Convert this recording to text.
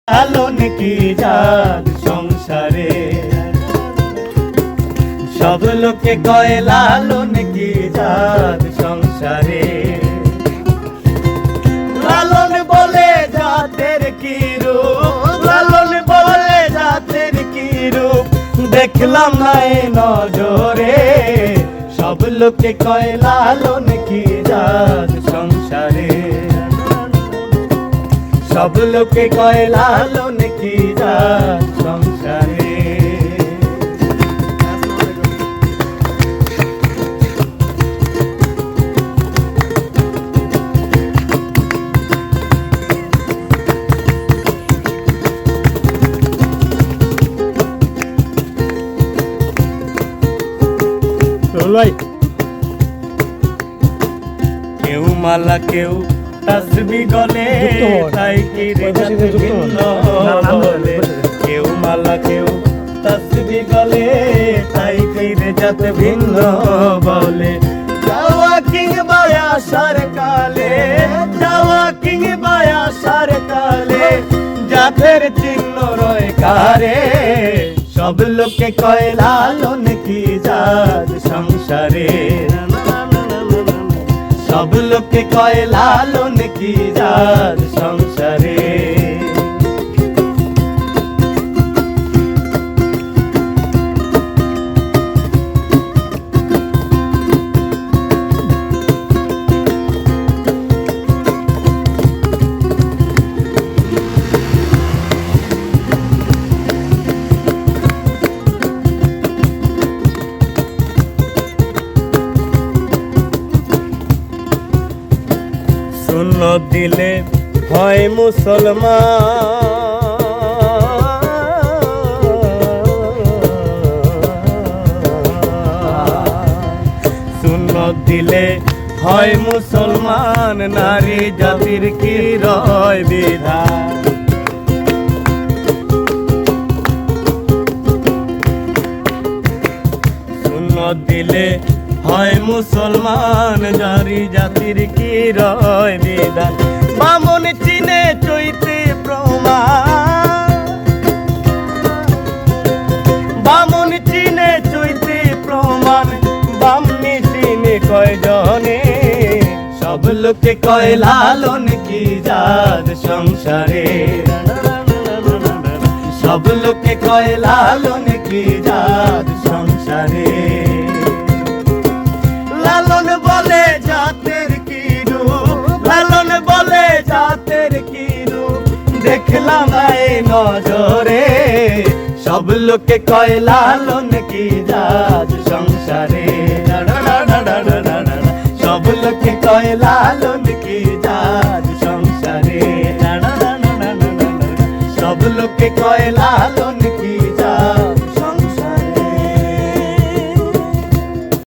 লালন কি জাত সংসারে, সব লোকে কয় লালন কি জাত সংসারে। লালন বলে জাতের কি রূপ, লালন বলে জাতের কি রূপ, দেখলাম না এ নজরে। সব লোকে কয় লালন কি জাত সংসারে, সব লোকে কয় লালন কি জাত সংসারে। কেউ মালা কেউ তসবি গলে, তাই কি রে জাত ভিন্ন বলে। কেউ মালা কেউ তসবি গলে, তাই কি রে জাত ভিন্ন বলে। যাওয়া কিংবা আসার কালে, যাওয়া কিংবা আসার কালে, জাতের চিহ্ন রয় কারে। সব লোকে কয় লালন কি জাত সংসারে, সব লোকে কয় লালন কি জাত সংসারে। সুন্নত দিলে হয় মুসলমান, সুন্নত দিলে হয় মুসলমান, নারী জাতির কি রয় বিধান। সুন্নত দিলে হয় মুসলমান, নারী জাতির কি রয় বিধান। বামন চিনে চৈতে প্রমাণ, বামন চিনে চৈতে প্রমাণ, বামনি চিনে কয়জনে। সব লোকে কয় লালন কি জাত সংসারে, সব লোকে কয় লালন কি জাত সংসারে। লালন বলে জাতের কি রূপ, লালন বলে জাতের কি রূপ, দেখলাম এই নজরে। সব লোকে কয় লালন কি জাত সংসারে, সব লোকে কয় লালন কি জাত সংসারে, সব লোকে কয় লালন।